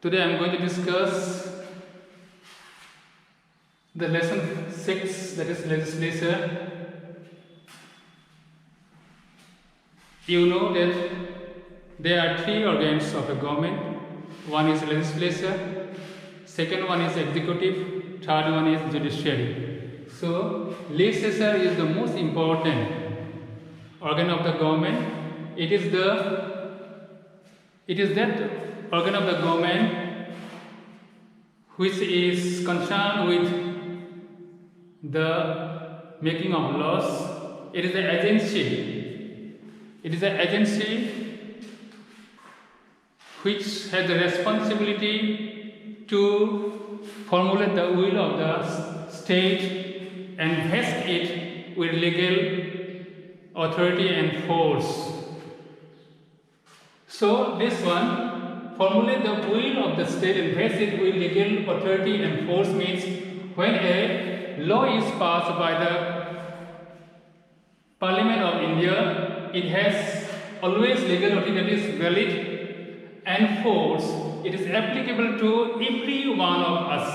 Today I am going to discuss the lesson 6, that is legislature. You know that there are three organs of a government. One is legislature, second one is executive, third one is judiciary. So legislature is the most important organ of the government. It is that organ of the government which is concerned with the making of laws. It is an agency. It is an agency which has the responsibility to formulate the will of the state and vest it with legal authority and force. So this one, formulate the will of the state and vest it with legal authority and force means when a law is passed by the Parliament of India, it has always legal authority that is valid and force. It is applicable to every one of us.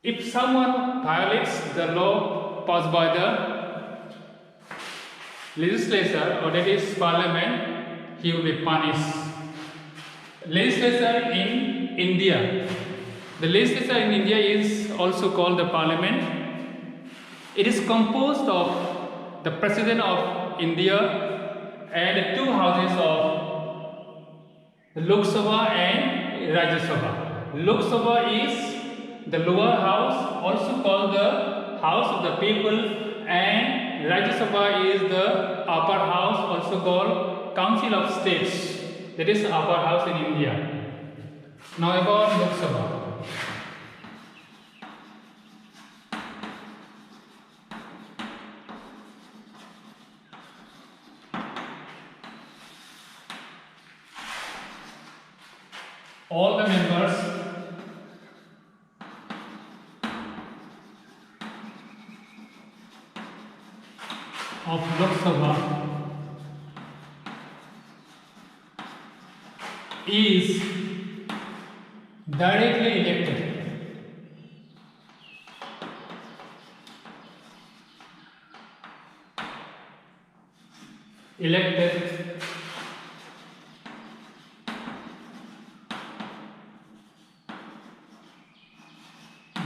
If someone violates the law passed by the legislature, or that is Parliament, he will be punished. Legislature in India. The legislature in India is also called the Parliament. It is composed of the President of India and two houses of the Lok Sabha and Rajya Sabha. Lok Sabha is the lower house, also called the House of the People, and Rajya Sabha is the upper house, also called Council of States. That is the upper house in India. Now about Lok Sabha. All the members of Lok Sabha is directly elected.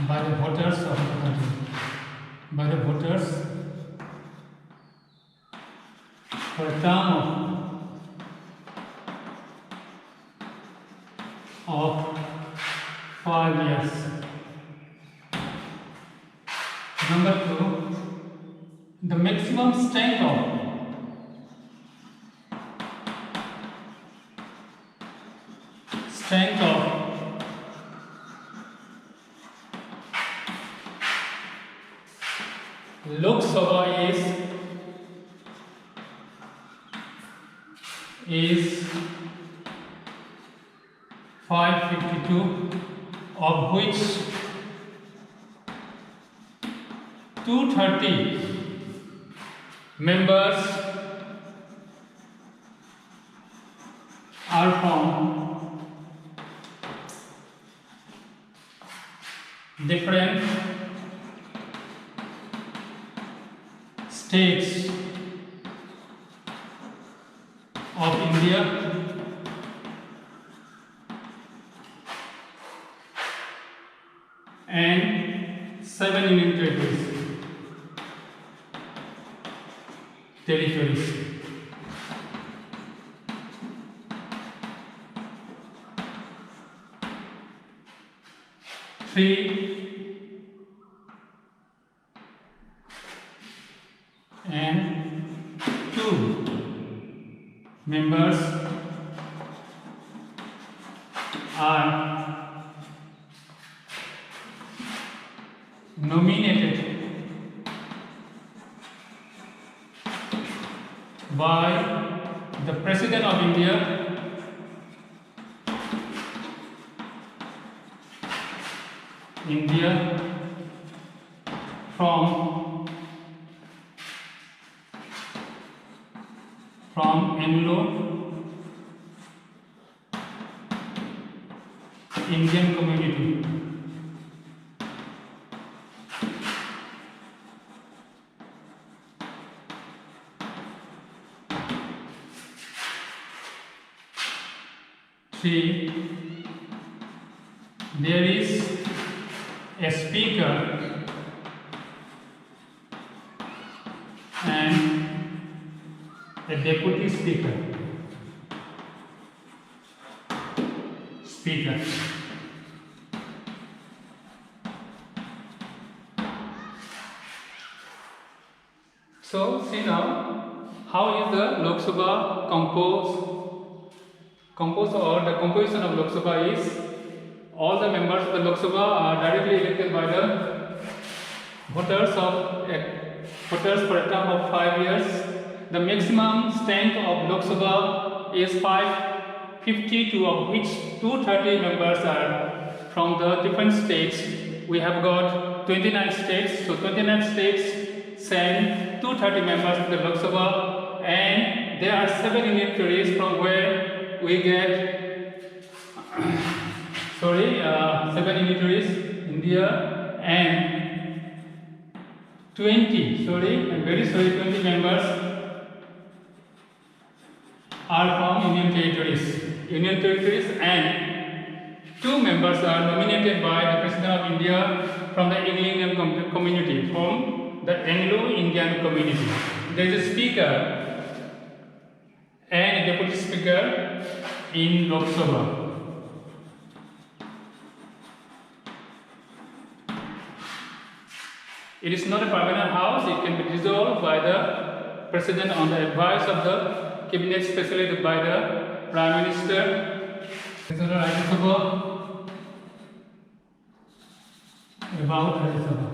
By the voters of the country. By the voters for a term of 5 years. Number 2, the maximum strength of Lok Sabha is 552, of which 230 members are from different states of India, and 7 union territories. Three and 2 members are nominated by the President of India from Anglo Indian community. Three, there is a speaker and a deputy speaker. So see now, how is the Lok Sabha composed, or the composition of Lok Sabha is all the members of the Lok Sabha are directly elected by the voters for a term of 5 years. The maximum strength of Lok Sabha is 552, of which 230 members are from the different states. We have got 29 states, so 29 states send 230 members to the Lok Sabha, and there are 7 Union territories from where we get 7 Union territories, India, and 20 members are from Union territories, and 2 members are nominated by the President of India from the Anglo-Indian community, from the Anglo-Indian community. There is a speaker and a deputy speaker in Lok Sabha. It is not a permanent house. It can be dissolved by the President on the advice of the Cabinet, especially by the Prime Minister. This is Rajya Sabha. About Rajya Sabha.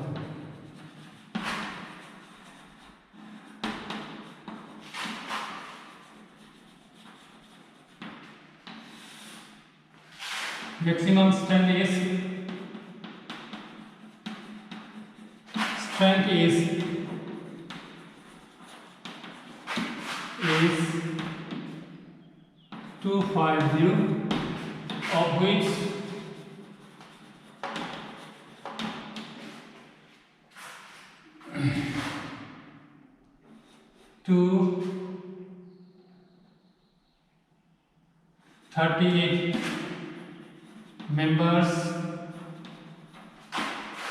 Maximum strength is 250, of which 238 members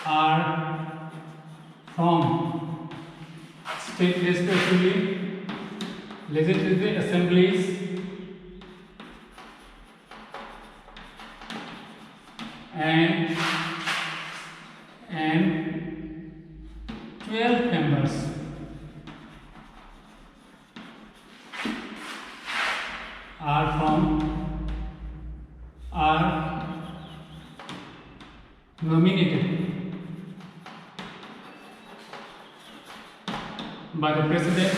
are from state legislative assemblies and 12 members are nominated by the President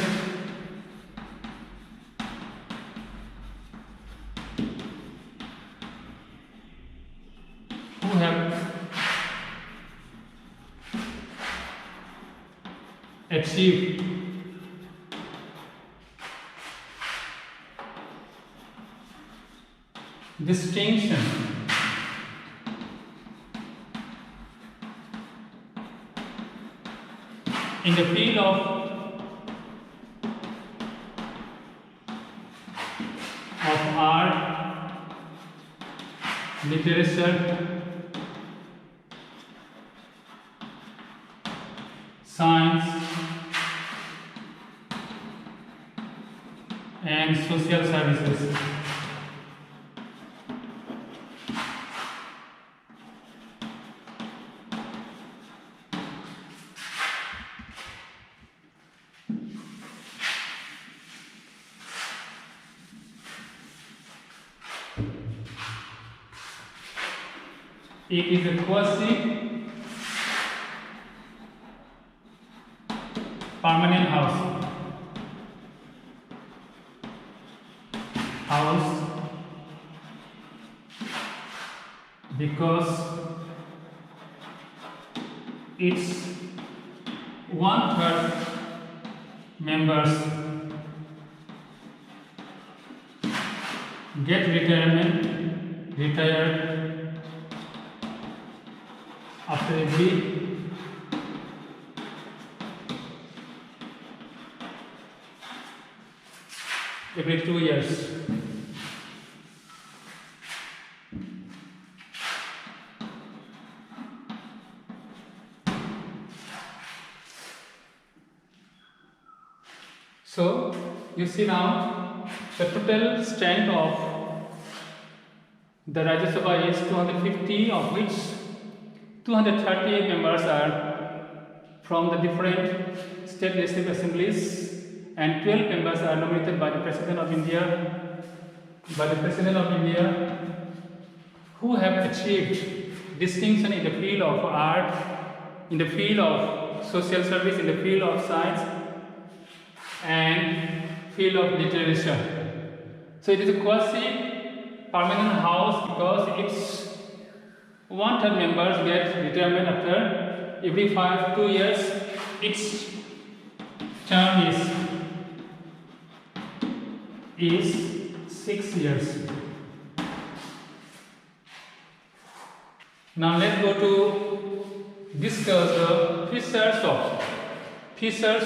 who have achieved distinction in the field of art, literature, science, and social services. It is a quasi permanent house because its 1/3 members get retired after every 2 years. So you see now the total strength of the Rajya Sabha is 250, of which 238 members are from the different state legislative assemblies, and 12 members are nominated by the President of India, who have achieved distinction in the field of art, in the field of social service, in the field of science, and field of literature. So it is a quasi-permanent house because its 1/3 members get retirement after every 2 years. Its term is 6 years. Now let's go to discuss the features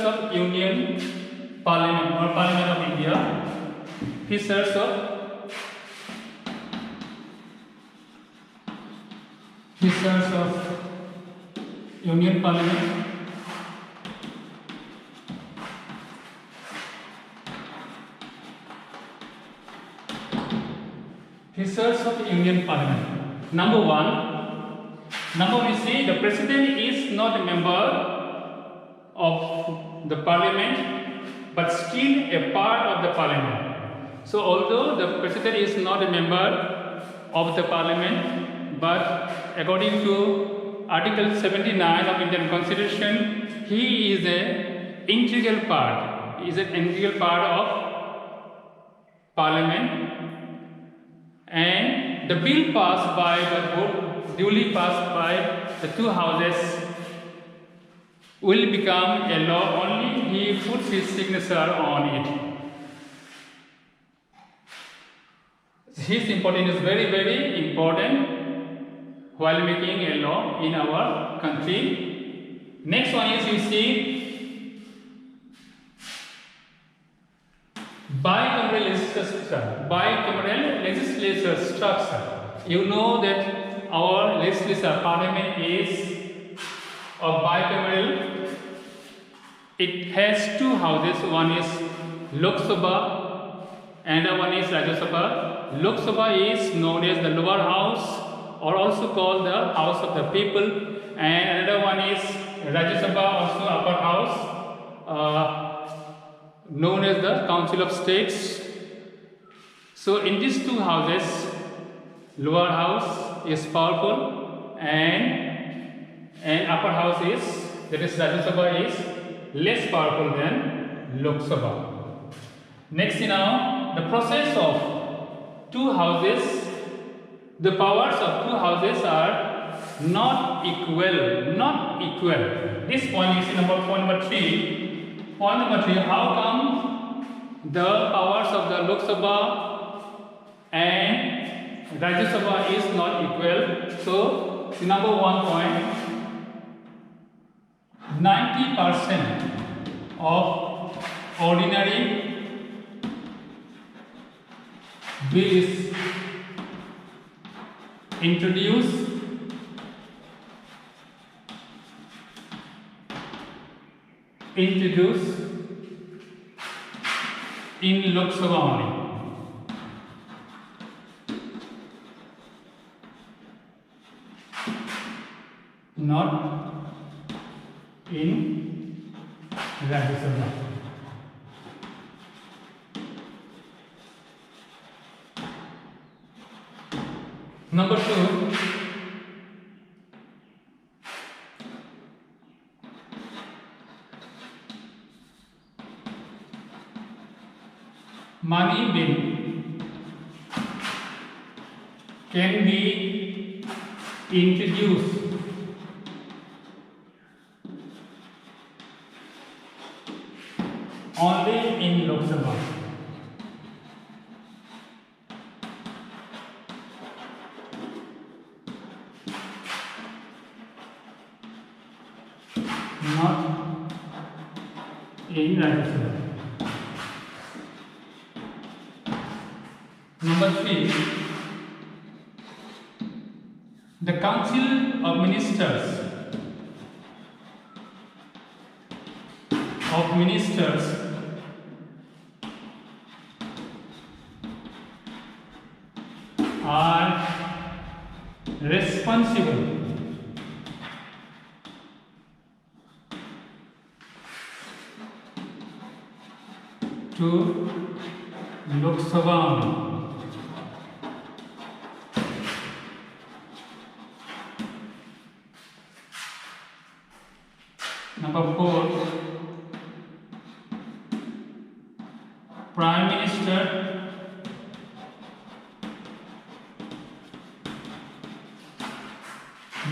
of Union Parliament or Parliament of India. Features of Union Parliament. Features of Union Parliament. Number one, we see the President is not a member of the Parliament, but still a part of the Parliament. So although the President is not a member of the Parliament, but according to Article 79 of Indian Constitution, he is an integral part. He is an integral part of Parliament, and the bill passed by the vote, duly passed by the two houses, will become a law only he puts his signature on it. His importance is very, very important while making a law in our country. Next one is, you see, bicameral legislature structure. You know that our legislature parliament is a bicameral. It has two houses. One is Lok Sabha and one is Rajya Sabha. Lok Sabha is known as the lower house, or also called the House of the People, and another one is Rajya Sabha, also upper house, known as the Council of States. So in these two houses, lower house is powerful and upper house is, that is Rajya Sabha, is less powerful than Lok Sabha. Next, now the process of two houses, the powers of two houses are not equal. This point is point number 3. Point number 3, how come the powers of the Lok Sabha and Rajya Sabha is not equal? So number 1 point, 90% of ordinary bills introduced in Lok Sabha only. Not in Rajya Sabha. Number 2, money bill can be introduced only in Lok Sabha. not in Rajya Sabha. Number 3, the Council of Ministers are responsible to Lok Sabha. Number 4, Prime Minister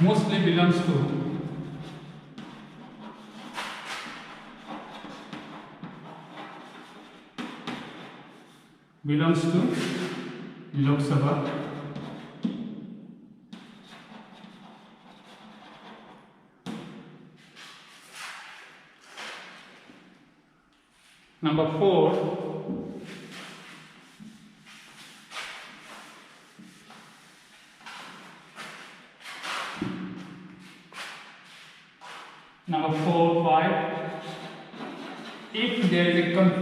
mostly belongs to Lok Sabha. Number 4, Number 4, 5, if there is a conflict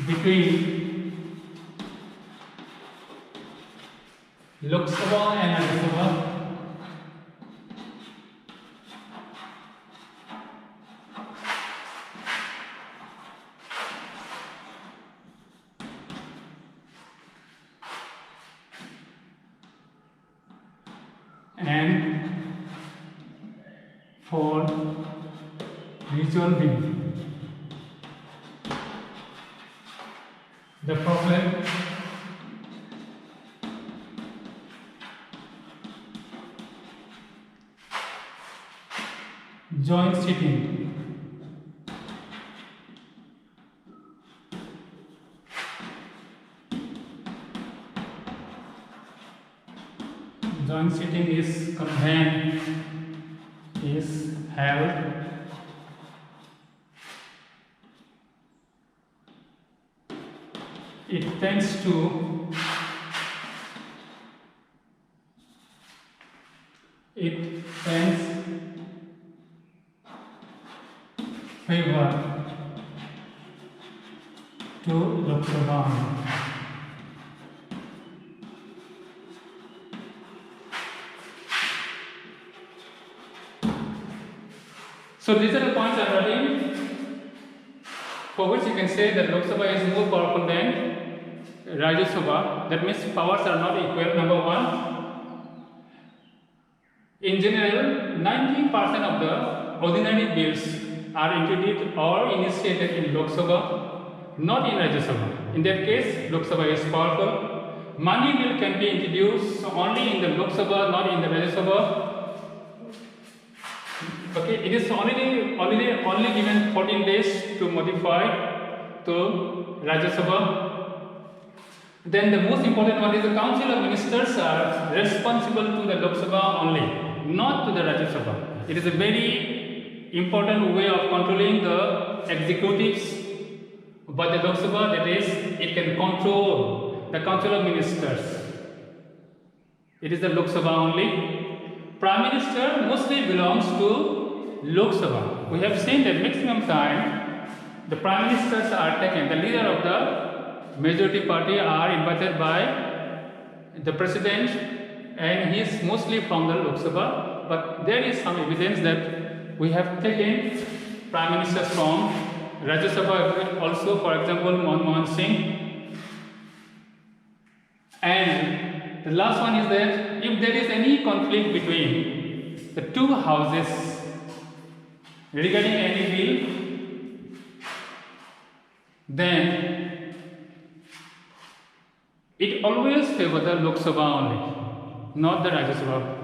between Lok Sabha and Rajya Sabha, and for resolving the problem, joint sitting is convened, is held it tends to favor to Lok Sabha. So these are the points I am writing, for which you can say that Lok Sabha is more powerful than Rajya Sabha. That means powers are not equal. Number 1, in general, 90% of the ordinary bills are introduced or initiated in Lok Sabha, not in Rajya Sabha. In that case, Lok Sabha is powerful. Money bill can be introduced only in the Lok Sabha, not in the Rajya Sabha. Okay, it is only given 14 days to modify to Rajya Sabha. Then the most important one is the Council of Ministers are responsible to the Lok Sabha only, not to the Rajya Sabha. It is a very important way of controlling the executives by the Lok Sabha, that is, it can control the Council of Ministers. It is the Lok Sabha only. Prime Minister mostly belongs to Lok Sabha. We have seen that maximum time the Prime Ministers are taken, the leader of the majority party are invited by the President, and he is mostly from the Lok Sabha. But there is some evidence that we have taken Prime Ministers from Rajya Sabha also, for example, Manmohan Singh. And the last one is that if there is any conflict between the two houses regarding any bill, then it always favors the Lok Sabha only, not the Rajya Sabha.